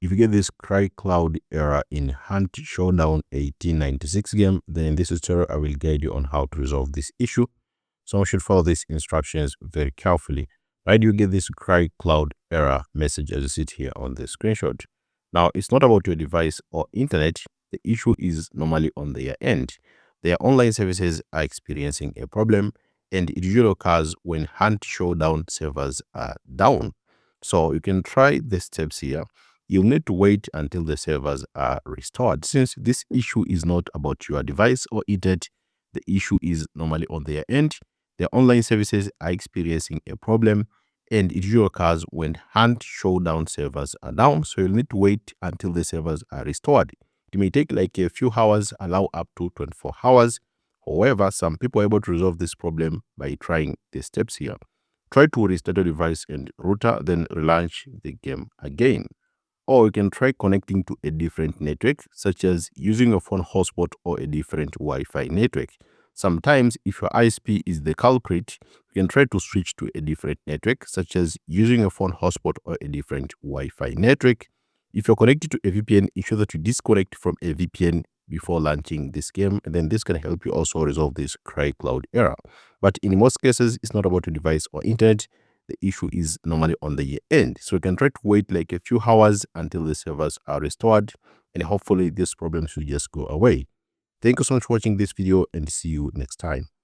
If you get this CRYCLOUD error in Hunt Showdown 1896 game, then in this tutorial I will guide you on how to resolve this issue. So you should follow these instructions very carefully. Right, you get this CRYCLOUD error message as you see it here on the screenshot. Now it's not about your device or internet. The issue is normally on their end. Their online services are experiencing a problem, and it usually occurs when Hunt Showdown servers are down. So you can try the steps here. You'll need to wait until the servers are restored. Since this issue is not about your device or internet, the issue is normally on their end. Their online services are experiencing a problem, and it usually occurs when Hunt Showdown servers are down. So you'll need to wait until the servers are restored. It may take like a few hours, allow up to 24 hours. However, some people are able to resolve this problem by trying the steps here. Try to restart your device and router, then relaunch the game again. Or you can try connecting to a different network, such as using a phone hotspot or a different Wi-Fi network. Sometimes, if your ISP is the culprit, you can try to switch to a different network, such as using a phone hotspot or a different Wi-Fi network. If you're connected to a VPN, ensure that you disconnect from a VPN before launching this game, and then this can help you also resolve this CRYCLOUD error. But in most cases, it's not about your device or internet. The issue is normally on the end. So you can try to wait like a few hours until the servers are restored, and hopefully this problem should just go away. Thank you so much for watching this video, and see you next time.